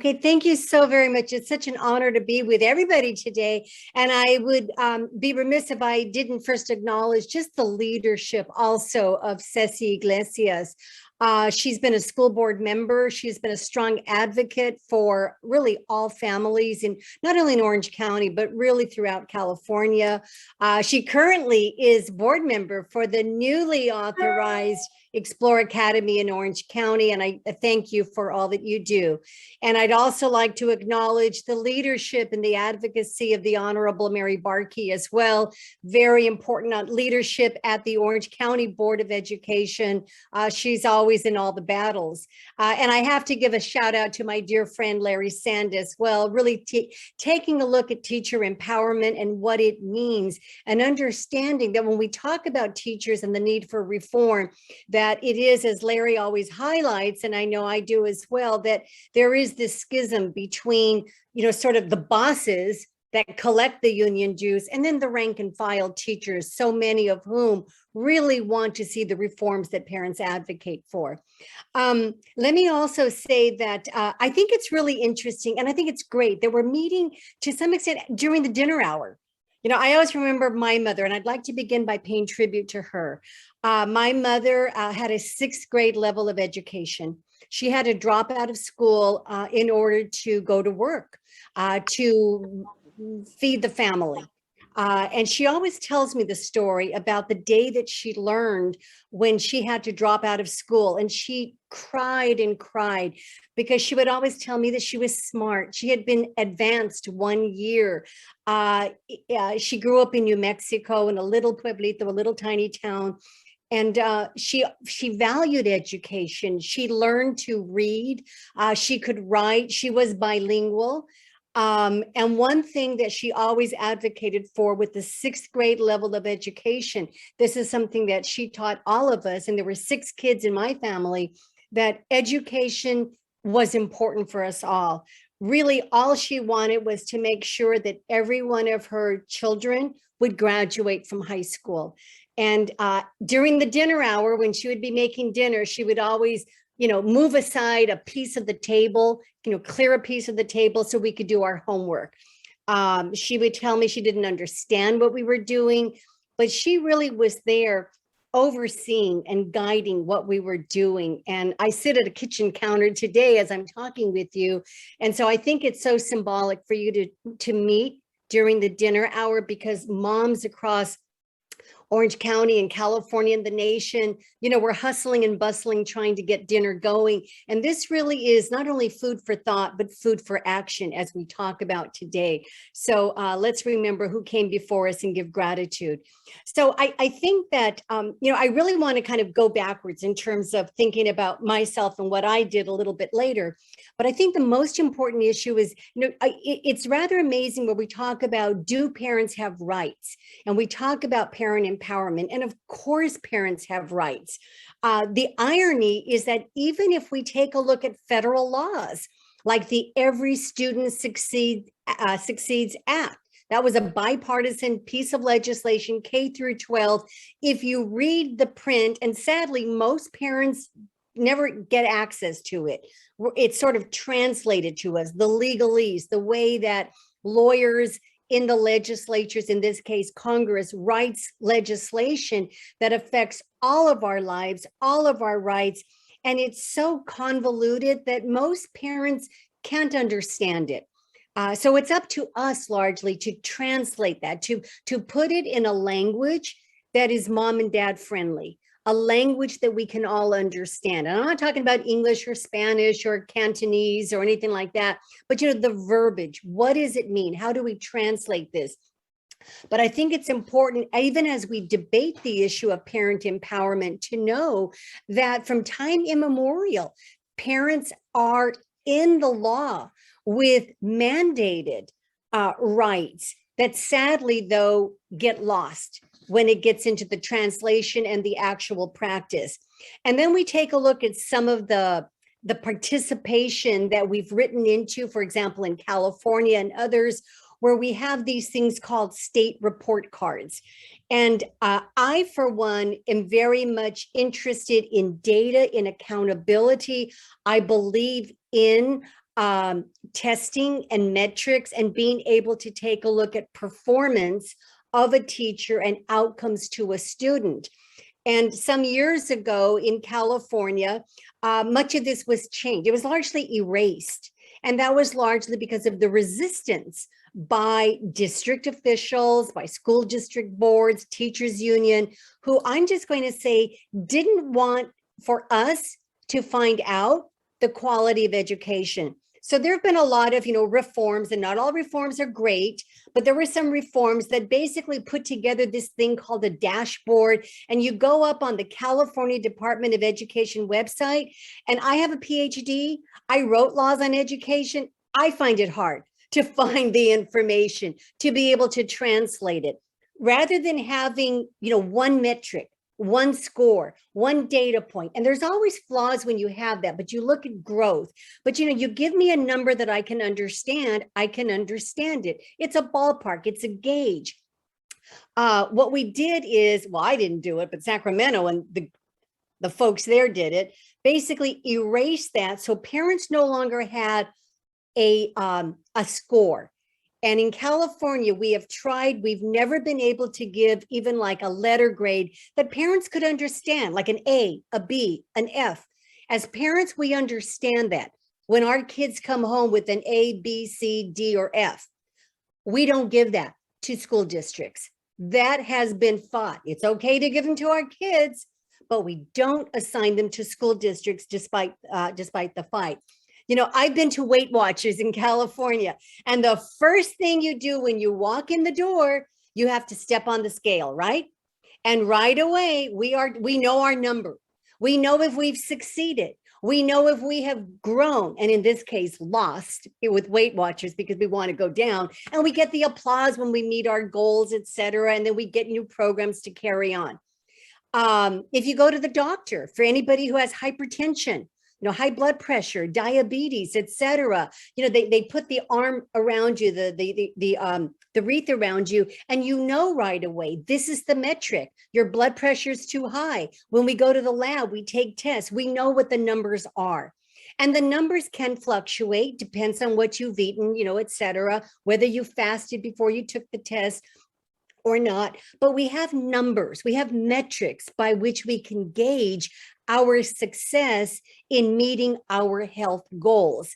Okay, thank you so very much. It's such an honor to be with everybody today. And I would be remiss if I didn't first acknowledge just the leadership also of Ceci Iglesias. She's been a school board member. She's been a strong advocate for really all families in not only in Orange County, but really throughout California. She currently is board member for the newly authorized Explore Academy in Orange County. And I thank you for all that you do. And I'd also like to acknowledge the leadership and the advocacy of the Honorable Mary Barkey as well. Very important leadership at the Orange County Board of Education. She's always in all the battles. And I have to give a shout out to my dear friend, Larry Sand as well, really taking a look at teacher empowerment and what it means, and understanding that when we talk about teachers and the need for reform, that it is, as Larry always highlights, and I know I do as well, that there is this schism between, sort of the bosses that collect the union dues and then the rank and file teachers, so many of whom really want to see the reforms that parents advocate for. Let me also say that I think it's really interesting, and I think it's great that we're meeting to some extent during the dinner hour. I always remember my mother, and I'd like to begin by paying tribute to her. My mother had a 6th grade level of education. She had to drop out of school in order to go to work, to feed the family. And she always tells me the story about the day that she learned when she had to drop out of school. And she cried and cried because she would always tell me that she was smart. She had been advanced 1 year. She grew up in New Mexico in a little pueblito, a little tiny town. And she valued education. She learned to read. She could write. She was bilingual. And one thing that she always advocated for with the 6th grade level of education, this is something that she taught all of us, and there were 6 kids in my family, that education was important for us all. Really, all she wanted was to make sure that every one of her children would graduate from high school. And during the dinner hour, when she would be making dinner, she would always, move aside a piece of the table, clear a piece of the table so we could do our homework. She would tell me she didn't understand what we were doing, but she really was there overseeing and guiding what we were doing. And I sit at a kitchen counter today as I'm talking with you. And so I think it's so symbolic for you to meet during the dinner hour, because moms across Orange County and California and the nation, we're hustling and bustling trying to get dinner going. And this really is not only food for thought, but food for action as we talk about today. So let's remember who came before us and give gratitude. So I think that, I really want to kind of go backwards in terms of thinking about myself and what I did a little bit later. But I think the most important issue is, it's rather amazing when we talk about, do parents have rights? And we talk about parent empowerment. And of course, parents have rights. The irony is that even if we take a look at federal laws, like the Every Student Succeeds Act, that was a bipartisan piece of legislation, K through 12. If you read the print, and sadly, most parents never get access to it. It's sort of translated to us, the legalese, the way that lawyers in the legislatures, in this case, Congress, writes legislation that affects all of our lives, all of our rights. And it's so convoluted that most parents can't understand it. So it's up to us largely to translate that, to put it in a language that is mom and dad friendly, a language that we can all understand. And I'm not talking about English or Spanish or Cantonese or anything like that, but the verbiage, what does it mean? How do we translate this? But I think it's important, even as we debate the issue of parent empowerment, to know that from time immemorial, parents are in the law with mandated rights that sadly, though, get lost when it gets into the translation and the actual practice. And then we take a look at some of the participation that we've written into, for example, in California and others, where we have these things called state report cards. And I, for one, am very much interested in data, in accountability. I believe in testing and metrics and being able to take a look at performance of a teacher and outcomes to a student. And some years ago in California, much of this was changed. It was largely erased. And that was largely because of the resistance by district officials, by school district boards, teachers union, who I'm just going to say didn't want for us to find out the quality of education. So there have been a lot of, reforms, and not all reforms are great, but there were some reforms that basically put together this thing called a dashboard. And you go up on the California Department of Education website, and I have a PhD. I wrote laws on education. I find it hard to find the information, to be able to translate it. Rather than having, one metric, one score, one data point. And there's always flaws when you have that, but you look at growth. But you give me a number that I can understand it. It's a ballpark, it's a gauge. What we did is, well, I didn't do it, but Sacramento and the folks there did it, basically erased that. So parents no longer had a score. And in California, we have tried, we've never been able to give even like a letter grade that parents could understand, like an A, a B, an F. As parents, we understand that when our kids come home with an A, B, C, D, or F, we don't give that to school districts. That has been fought. It's okay to give them to our kids, but we don't assign them to school districts despite the fight. I've been to Weight Watchers in California, and the first thing you do when you walk in the door, you have to step on the scale, right? And right away, we know our number. We know if we've succeeded. We know if we have grown, and in this case, lost with Weight Watchers because we want to go down. And we get the applause when we meet our goals, et cetera, and then we get new programs to carry on. If you go to the doctor, for anybody who has hypertension, high blood pressure, diabetes, et cetera, they put the arm around you, the wreath around you, and right away, this is the metric. Your blood pressure is too high. When we go to the lab, we take tests. We know what the numbers are. And the numbers can fluctuate, depends on what you've eaten, et cetera, whether you fasted before you took the test or not. But we have numbers, we have metrics by which we can gauge our success in meeting our health goals.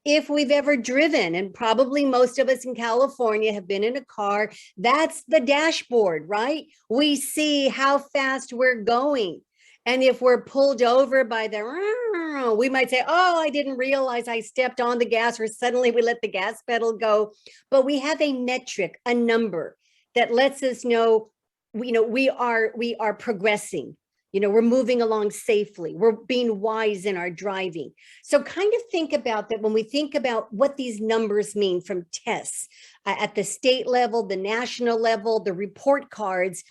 If we've ever driven, and probably most of us in California have been in a car, that's the dashboard, right? We see how fast we're going. And if we're pulled over by we might say, oh, I didn't realize I stepped on the gas, or suddenly we let the gas pedal go. But we have a metric, a number that lets us know, we are progressing. We're moving along safely. We're being wise in our driving. So kind of think about that when we think about what these numbers mean from tests at the state level, the national level, the report cards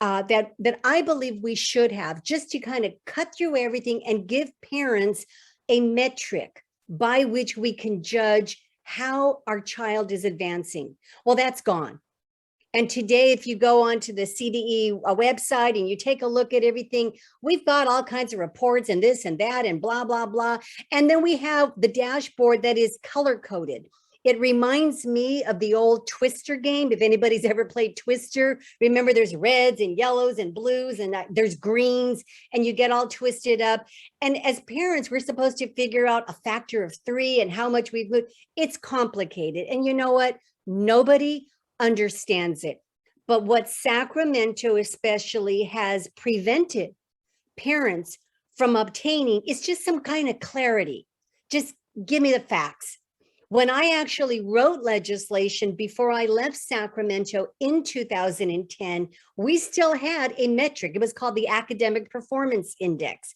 that I believe we should have, just to kind of cut through everything and give parents a metric by which we can judge how our child is advancing. Well, that's gone. And today, if you go onto the CDE website and you take a look at everything, we've got all kinds of reports and this and that and blah, blah, blah. And then we have the dashboard that is color-coded. It reminds me of the old Twister game. If anybody's ever played Twister, remember there's reds and yellows and blues and there's greens, and you get all twisted up. And as parents, we're supposed to figure out a factor of 3 and how much we've moved. It's complicated. And you know what? Nobody understands it. But what Sacramento especially has prevented parents from obtaining is just some kind of clarity. Just give me the facts. When I actually wrote legislation before I left Sacramento in 2010, we still had a metric. It was called the Academic Performance Index.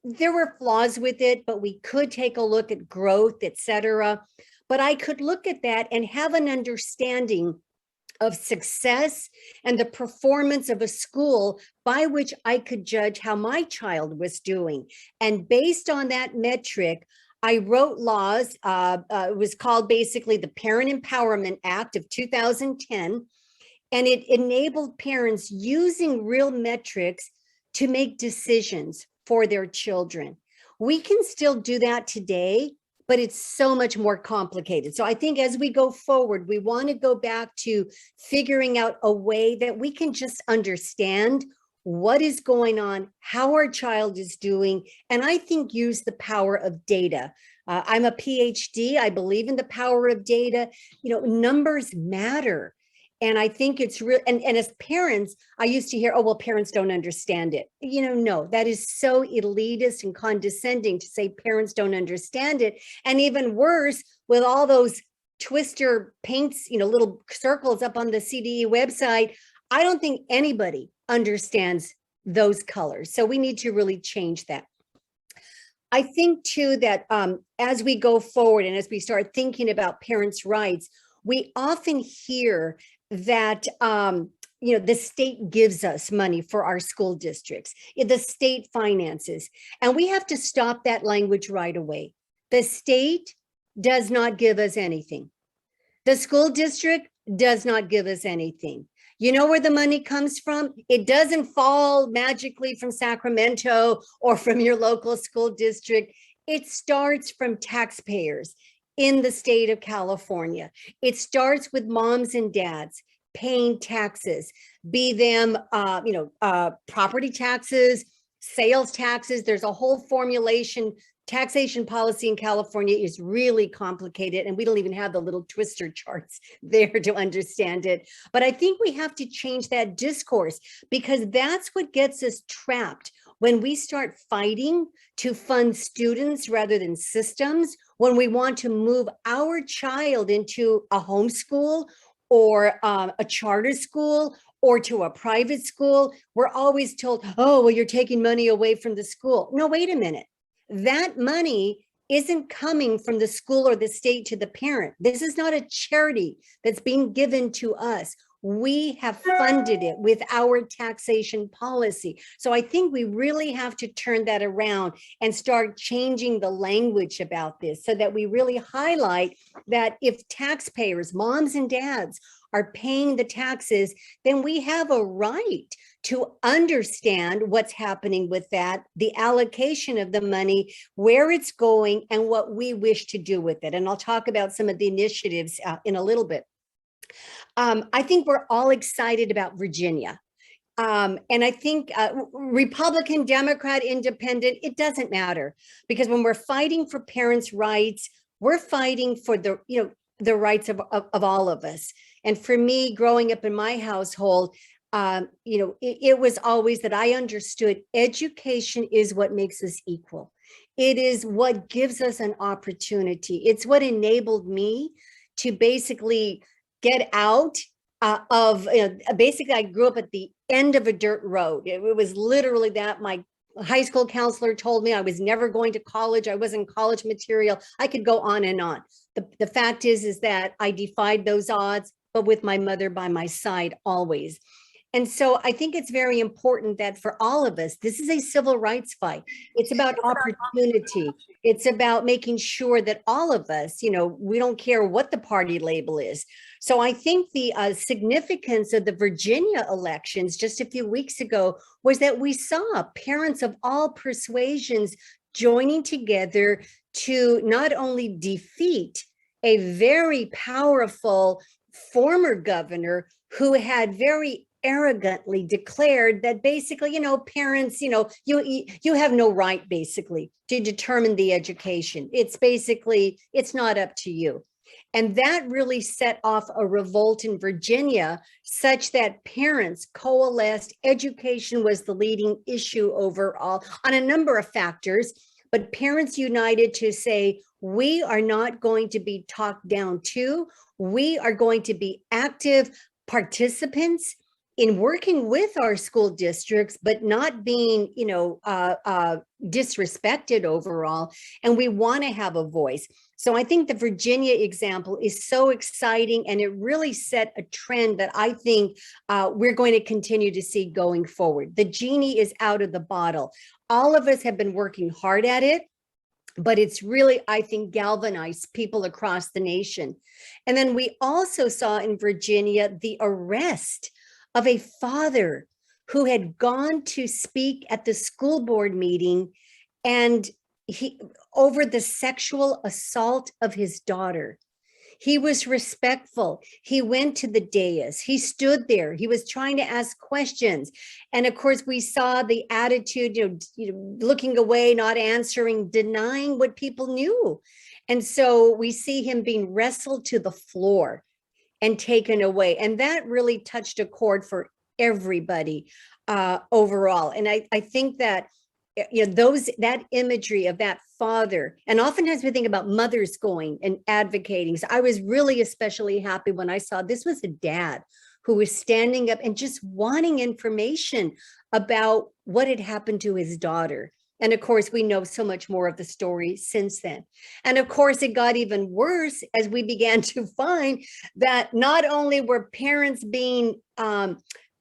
There were flaws with it, but we could take a look at growth, et cetera. But I could look at that and have an understanding of success and the performance of a school by which I could judge how my child was doing. And based on that metric, I wrote laws. It was called basically the Parent Empowerment Act of 2010. And it enabled parents using real metrics to make decisions for their children. We can still do that today, but it's so much more complicated. So I think as we go forward, we want to go back to figuring out a way that we can just understand what is going on, how our child is doing, and I think use the power of data. I'm a PhD. I believe in the power of data. Numbers matter. And I think it's real. And as parents, I used to hear, oh, well, parents don't understand it. No, that is so elitist and condescending to say parents don't understand it. And even worse, with all those twister paints, little circles up on the CDE website, I don't think anybody understands those colors. So we need to really change that. I think too that as we go forward and as we start thinking about parents' rights, we often hear that the state gives us money for our school districts, the state finances, and we have to stop that language right away. The state does not give us anything. The school district does not give us anything. You know where the money comes from? It doesn't fall magically from Sacramento or from your local school district. It starts from taxpayers in the state of California. It starts with moms and dads paying taxes, be them, property taxes, sales taxes. There's a whole formulation. Taxation policy in California is really complicated, and we don't even have the little twister charts there to understand it. But I think we have to change that discourse, because that's what gets us trapped when we start fighting to fund students rather than systems, when we want to move our child into a homeschool or a charter school or to a private school. We're always told, oh, well, you're taking money away from the school. No, wait a minute. That money isn't coming from the school or the state to the parent. This is not a charity that's being given to us. We have funded it with our taxation policy. So I think we really have to turn that around and start changing the language about this, so that we really highlight that if taxpayers, moms and dads, are paying the taxes, then we have a right to understand what's happening with that, the allocation of the money, where it's going, and what we wish to do with it. And I'll talk about some of the initiatives in a little bit. I think we're all excited about Virginia. And I think Republican, Democrat, Independent, it doesn't matter, because when we're fighting for parents' rights, we're fighting for the rights of all of us. And for me, growing up in my household, it was always that I understood education is what makes us equal. It is what gives us an opportunity. It's what enabled me to basically get out of, basically I grew up at the end of a dirt road. It was literally that. My high school counselor told me I was never going to college. I wasn't college material. I could go on and on. The fact is that I defied those odds, but with my mother by my side always. And so I think it's very important that for all of us, this is a civil rights fight. It's about opportunity. It's about making sure that all of us, we don't care what the party label is. So I think the significance of the Virginia elections just a few weeks ago was that we saw parents of all persuasions joining together to not only defeat a very powerful former governor who had very arrogantly declared that basically, parents, you have no right basically to determine the education. It's basically, it's not up to you. And that really set off a revolt in Virginia, such that parents coalesced. Education was the leading issue overall on a number of factors, but parents united to say, we are not going to be talked down to. We are going to be active participants in working with our school districts, but not being, disrespected overall. And we want to have a voice. So I think the Virginia example is so exciting, and it really set a trend that I think we're going to continue to see going forward. The genie is out of the bottle. All of us have been working hard at it, but it's really, I think, galvanized people across the nation. And then we also saw in Virginia the arrest of a father who had gone to speak at the school board meeting, and he over the sexual assault of his daughter. He was respectful. He went to the dais. He stood there. He was trying to ask questions. And of course, we saw the attitude, looking away, not answering, denying what people knew. And so we see him being wrestled to the floor and taken away. And that really touched a chord for everybody overall. And I think that that imagery of that father, and oftentimes we think about mothers going and advocating. So I was really especially happy when I saw this was a dad who was standing up and just wanting information about what had happened to his daughter. And of course, we know so much more of the story since then. And of course, it got even worse as we began to find that not only were parents being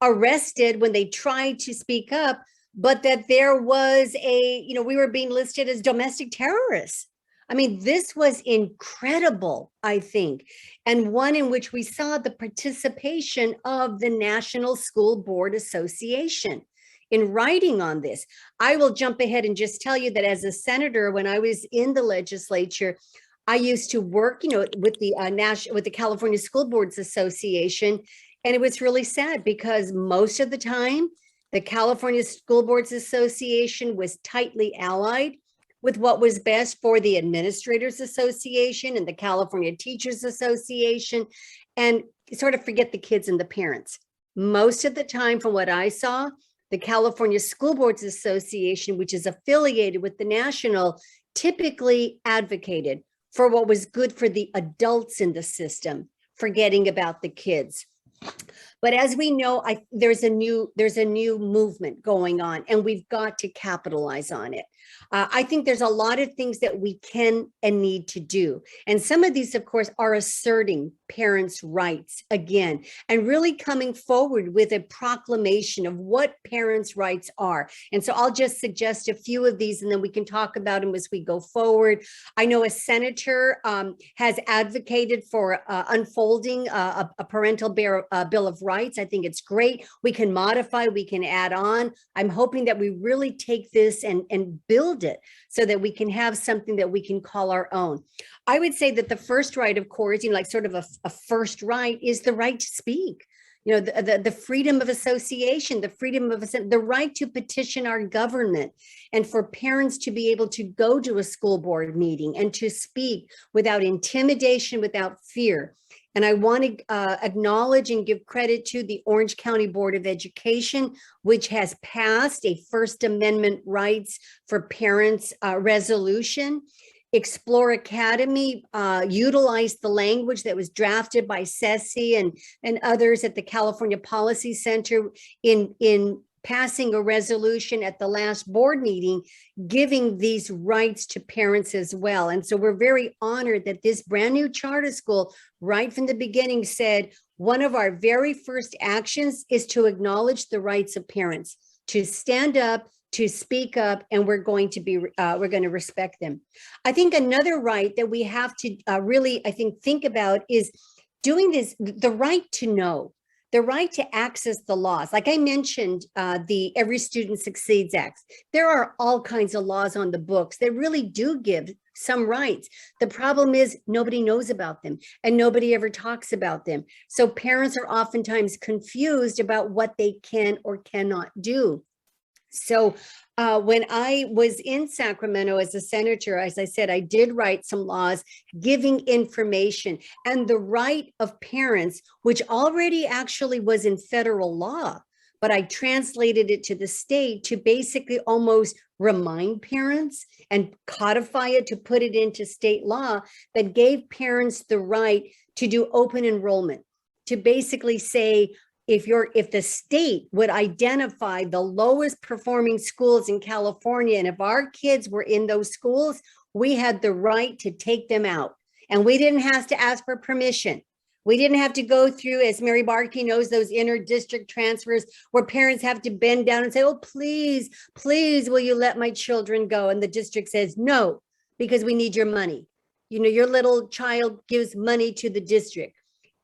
arrested when they tried to speak up, but that there was we were being listed as domestic terrorists. I mean, this was incredible, I think, and one in which we saw the participation of the National School Board Association in writing on this. I will jump ahead and just tell you that as a senator, when I was in the legislature, I used to work, with the California School Boards Association, and it was really sad because most of the time, the California School Boards Association was tightly allied with what was best for the Administrators Association and the California Teachers Association, and sort of forget the kids and the parents. Most of the time, from what I saw, the California School Boards Association, which is affiliated with the national, typically advocated for what was good for the adults in the system, forgetting about the kids. But as we know, there's a new movement going on, and we've got to capitalize on it. I think there's a lot of things that we can and need to do. And some of these, of course, are asserting parents' rights again, and really coming forward with a proclamation of what parents' rights are. And so I'll just suggest a few of these, and then we can talk about them as we go forward. I know a senator has advocated for unfolding a parental bill of rights. I think it's great. We can modify, we can add on. I'm hoping that we really take this and build it so that we can have something that we can call our own. I would say that the first right, of course, like sort of a first right, is the right to speak. The freedom of association, the right to petition our government, and for parents to be able to go to a school board meeting and to speak without intimidation, without fear. And I want to acknowledge and give credit to the Orange County Board of Education, which has passed a First Amendment rights for parents resolution. Explore Academy utilized the language that was drafted by Ceci and others at the California Policy Center in passing a resolution at the last board meeting, giving these rights to parents as well. And so we're very honored that this brand new charter school, right from the beginning, said one of our very first actions is to acknowledge the rights of parents, to stand up, to speak up, and we're going to respect them. I think another right that we have to really, think about is doing this, the right to know. The right to access the laws. Like I mentioned, the Every Student Succeeds Act. There are all kinds of laws on the books that really do give some rights. The problem is nobody knows about them and nobody ever talks about them. So parents are oftentimes confused about what they can or cannot do. So when I was in Sacramento as a senator, as I said, I did write some laws giving information and the right of parents, which already actually was in federal law, but I translated it to the state to basically almost remind parents and codify it to put it into state law that gave parents the right to do open enrollment, to basically say, if the state would identify the lowest performing schools in California, and if our kids were in those schools, we had the right to take them out. And we didn't have to ask for permission. We didn't have to go through, as Mary Barkey knows, those inter-district transfers where parents have to bend down and say, oh, please, please, will you let my children go? And the district says, no, because we need your money. Your little child gives money to the district.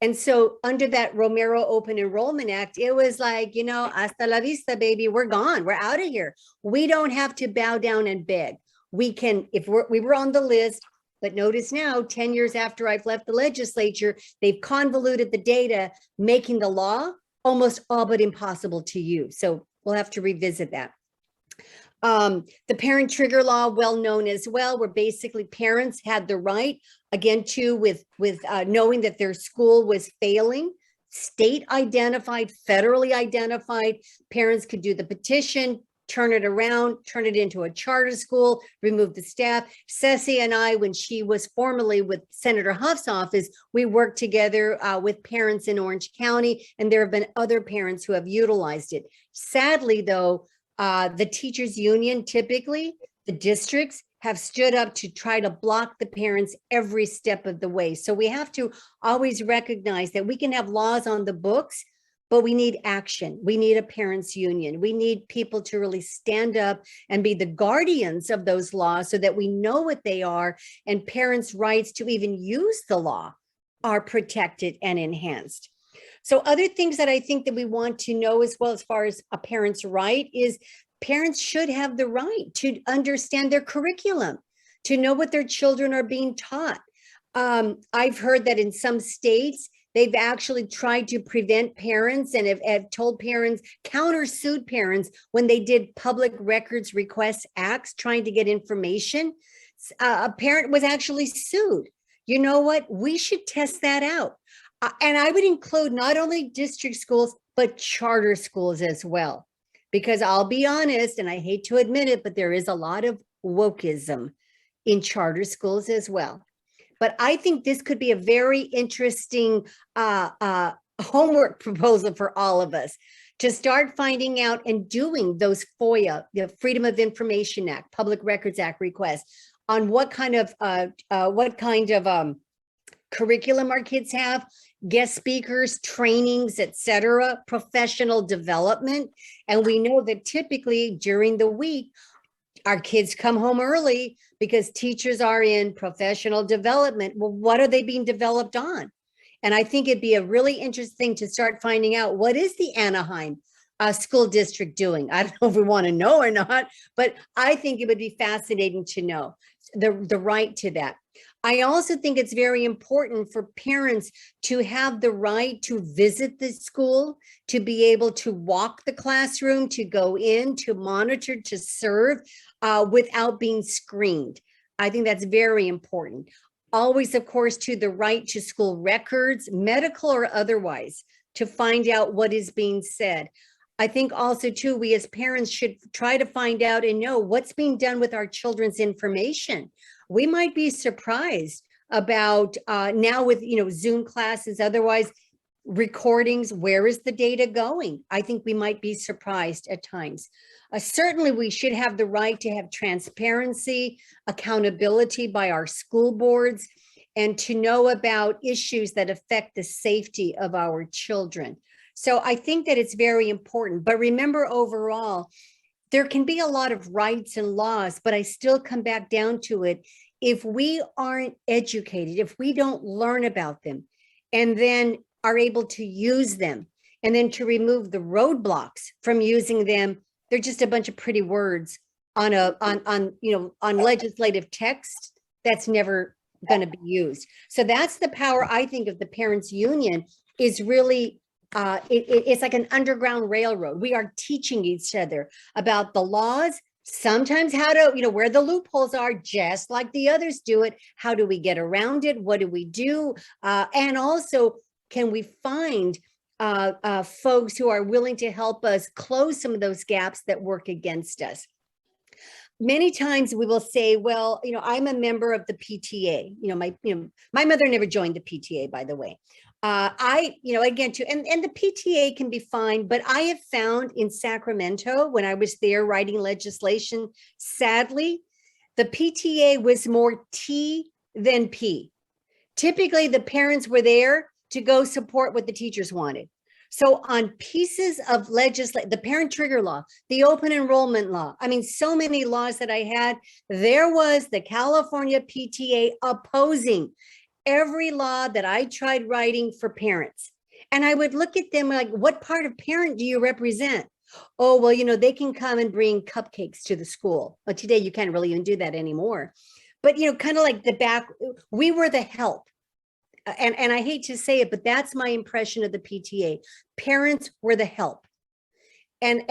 And so under that Romero Open Enrollment Act, it was like, hasta la vista, baby, we're gone. We're out of here. We don't have to bow down and beg. we can, if we were on the list, but notice now, 10 years after I've left the legislature, they've convoluted the data, making the law almost all but impossible to use. So we'll have to revisit that. The parent trigger law, well known as well, where basically parents had the right, again, to with knowing that their school was failing, state identified, federally identified, parents could do the petition, turn it around, turn it into a charter school, remove the staff. Ceci and I, when she was formerly with Senator Huff's office, we worked together with parents in Orange County, and there have been other parents who have utilized it. Sadly, though, the teachers union, typically the districts, have stood up to try to block the parents every step of the way. So we have to always recognize that we can have laws on the books, but we need action. We need a parents union. We need people to really stand up and be the guardians of those laws so that we know what they are, and parents' rights to even use the law are protected and enhanced. So other things that I think that we want to know as well, as far as a parent's right, is parents should have the right to understand their curriculum, to know what their children are being taught. I've heard that in some states, they've actually tried to prevent parents and have told parents, countersued parents when they did public records request acts trying to get information. A parent was actually sued. You know what? We should test that out. And I would include not only district schools, but charter schools as well. Because I'll be honest, and I hate to admit it, but there is a lot of wokeism in charter schools as well. But I think this could be a very interesting homework proposal for all of us, to start finding out and doing those FOIA, the Freedom of Information Act, Public Records Act requests on what kind of curriculum our kids have, guest speakers, trainings, etc., professional development. And we know that typically during the week, our kids come home early because teachers are in professional development. Well, what are they being developed on? And I think it'd be a really interesting to start finding out, what is the Anaheim school district doing? I don't know if we want to know or not, but I think it would be fascinating to know the right to that. I also think it's very important for parents to have the right to visit the school, to be able to walk the classroom, to go in, to monitor, to serve without being screened. I think that's very important. Always, of course, to the right to school records, medical or otherwise, to find out what is being said. I think also, too, we as parents should try to find out and know what's being done with our children's information. We might be surprised about now with, Zoom classes, otherwise recordings, where is the data going? I think we might be surprised at times. Certainly, we should have the right to have transparency, accountability by our school boards, and to know about issues that affect the safety of our children. So I think that it's very important. But remember, overall, there can be a lot of rights and laws, but I still come back down to it. If we aren't educated, if we don't learn about them, and then are able to use them, and then to remove the roadblocks from using them, they're just a bunch of pretty words on legislative text that's never going to be used. So that's the power, I think, of the parents' union, is really it's like an underground railroad. We are teaching each other about the laws, sometimes how to, where the loopholes are, just like the others do it. How do we get around it? What do we do? And also, can we find folks who are willing to help us close some of those gaps that work against us? Many times we will say, well, I'm a member of the PTA. My mother never joined the PTA, by the way. Again, and the PTA can be fine, but I have found in Sacramento, when I was there writing legislation, sadly, the PTA was more T than P. Typically, the parents were there to go support what the teachers wanted. So on pieces of legislation, the parent trigger law, the open enrollment law, so many laws that I had, there was the California PTA opposing every law that I tried writing for parents. And I would look at them like, what part of parent do you represent? Oh, well, they can come and bring cupcakes to the school. But today you can't really even do that anymore. But, kind of like we were the help. And I hate to say it, but that's my impression of the PTA. Parents were the help. And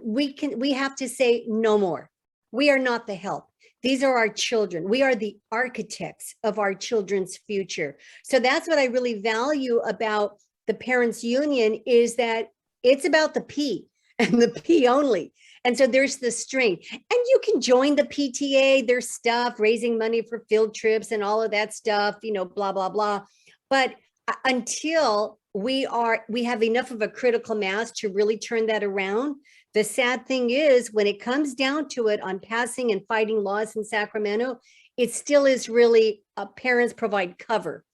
we have to say no more. We are not the help. These are our children. We are the architects of our children's future. So that's what I really value about the parents union, is that it's about the P and the P only. And so there's the strength. And you can join the PTA, there's stuff, raising money for field trips and all of that stuff, blah, blah, blah. But until we have enough of a critical mass to really turn that around, the sad thing is, when it comes down to it, on passing and fighting laws in Sacramento, it still is really parents provide cover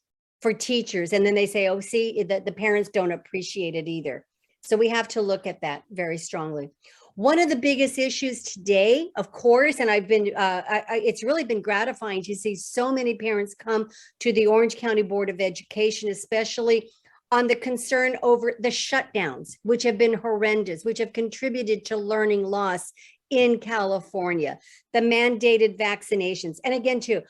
for teachers. And then they say, oh, see, the parents don't appreciate it either. So we have to look at that very strongly. One of the biggest issues today, of course, and it's really been gratifying to see so many parents come to the Orange County Board of Education, especially on the concern over the shutdowns, which have been horrendous, which have contributed to learning loss in California, the mandated vaccinations. And again, too,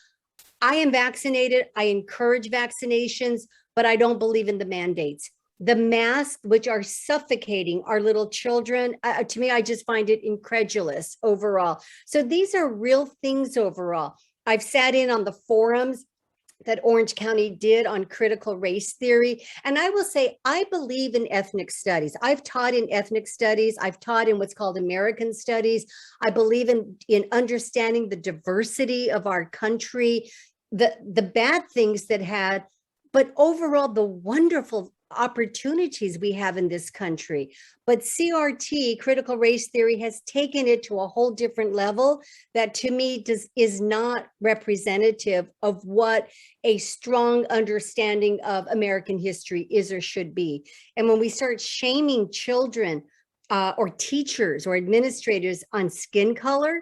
I am vaccinated. I encourage vaccinations, but I don't believe in the mandates. The masks, which are suffocating our little children, to me, I just find it incredulous overall. So these are real things overall. I've sat in on the forums that Orange County did on critical race theory. And I will say, I believe in ethnic studies. I've taught in ethnic studies. I've taught in what's called American studies. I believe in understanding the diversity of our country, the bad things that had, but overall, the wonderful opportunities we have in this country. But CRT, critical race theory, has taken it to a whole different level that to me is not representative of what a strong understanding of American history is or should be. And when we start shaming children or teachers or administrators on skin color,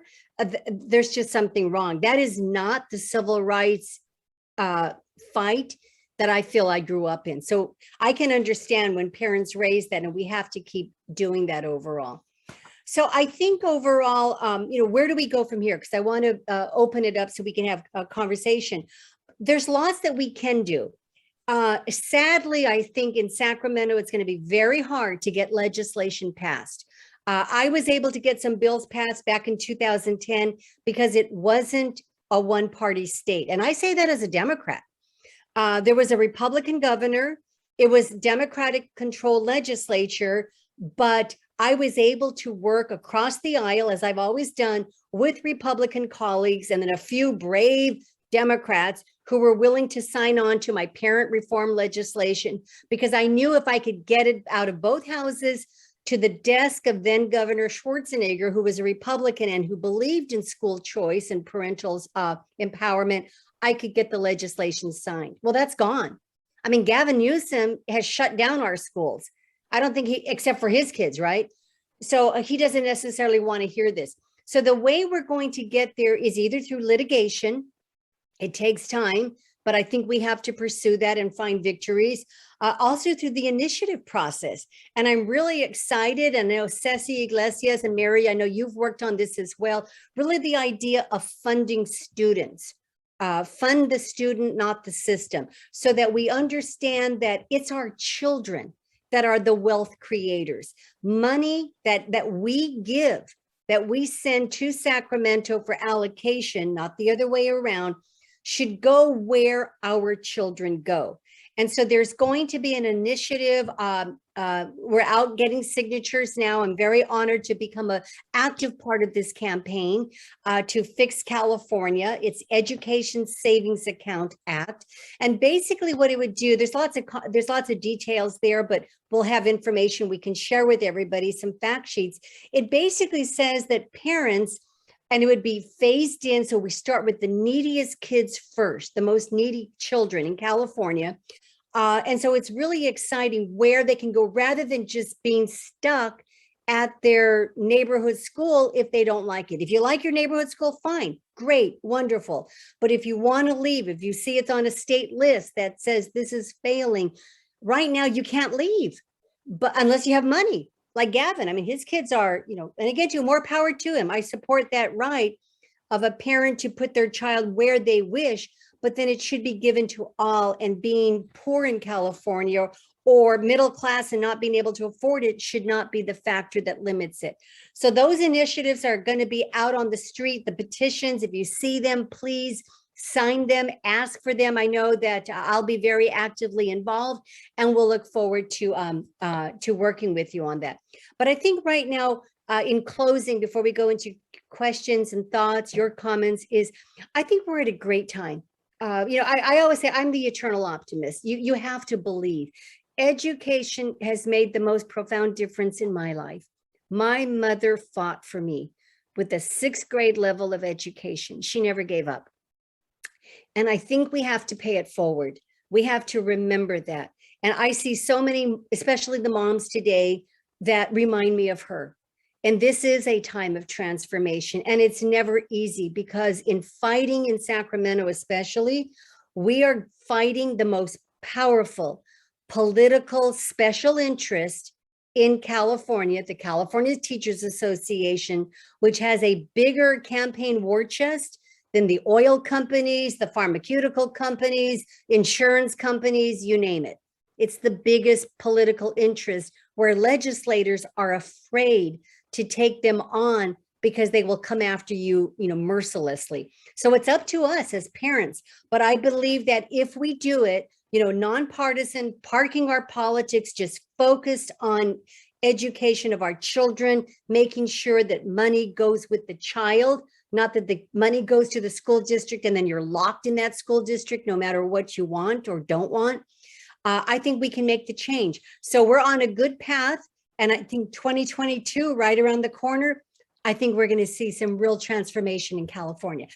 there's just something wrong. That is not the civil rights fight that I feel I grew up in. So I can understand when parents raise that, and we have to keep doing that overall. So I think overall, where do we go from here? Because I want to open it up so we can have a conversation. There's lots that we can do. Sadly, I think in Sacramento, it's going to be very hard to get legislation passed. I was able to get some bills passed back in 2010 because it wasn't a one-party state. And I say that as a Democrat. There was a Republican governor. It was Democratic controlled legislature, but I was able to work across the aisle, as I've always done, with Republican colleagues and then a few brave Democrats who were willing to sign on to my parent reform legislation, because I knew if I could get it out of both houses to the desk of then Governor Schwarzenegger, who was a Republican and who believed in school choice and parental empowerment, I could get the legislation signed. Well, that's gone. I mean, Gavin Newsom has shut down our schools. I don't think except for his kids, right? So he doesn't necessarily want to hear this. So the way we're going to get there is either through litigation. It takes time, but I think we have to pursue that and find victories. Also through the initiative process. And I'm really excited. And I know Ceci Iglesias and Mary, I know you've worked on this as well. Really the idea of funding students. Fund the student, not the system, so that we understand that it's our children that are the wealth creators. Money that we give, that we send to Sacramento for allocation, not the other way around, should go where our children go. And so there's going to be an initiative. We're out getting signatures now. I'm very honored to become an active part of this campaign to fix California. It's Education Savings Account Act. And basically what it would do, there's lots of details there, but we'll have information we can share with everybody, some fact sheets. It basically says that parents, and it would be phased in. So we start with the neediest kids first, the most needy children in California. And so it's really exciting where they can go rather than just being stuck at their neighborhood school if they don't like it. If you like your neighborhood school, fine, great, wonderful. But if you want to leave, if you see it's on a state list that says this is failing, right now you can't leave, but unless you have money. like Gavin. I mean, his kids are, and again, to more power to him. I support that right of a parent to put their child where they wish, but then it should be given to all. And being poor in California or middle class and not being able to afford it should not be the factor that limits it. So those initiatives are going to be out on the street, the petitions. If you see them, please sign them, ask for them. I know that I'll be very actively involved, and we'll look forward to working with you on that. But I think right now, in closing, before we go into questions and thoughts, your comments, is I think we're at a great time. I always say I'm the eternal optimist. You have to believe. Education has made the most profound difference in my life. My mother fought for me with the 6th grade level of education. She never gave up. And I think we have to pay it forward. We have to remember that. And I see so many, especially the moms today, that remind me of her. And this is a time of transformation. And it's never easy, because in fighting in Sacramento, especially, we are fighting the most powerful political special interest in California, the California Teachers Association, which has a bigger campaign war chest than the oil companies, the pharmaceutical companies, insurance companies, you name it. It's the biggest political interest, where legislators are afraid to take them on because they will come after you, mercilessly. So it's up to us as parents. But I believe that if we do it, nonpartisan, parking our politics, just focused on education of our children, making sure that money goes with the child, not that the money goes to the school district and then you're locked in that school district no matter what you want or don't want. I think we can make the change. So we're on a good path. And I think 2022, right around the corner, I think we're going to see some real transformation in California.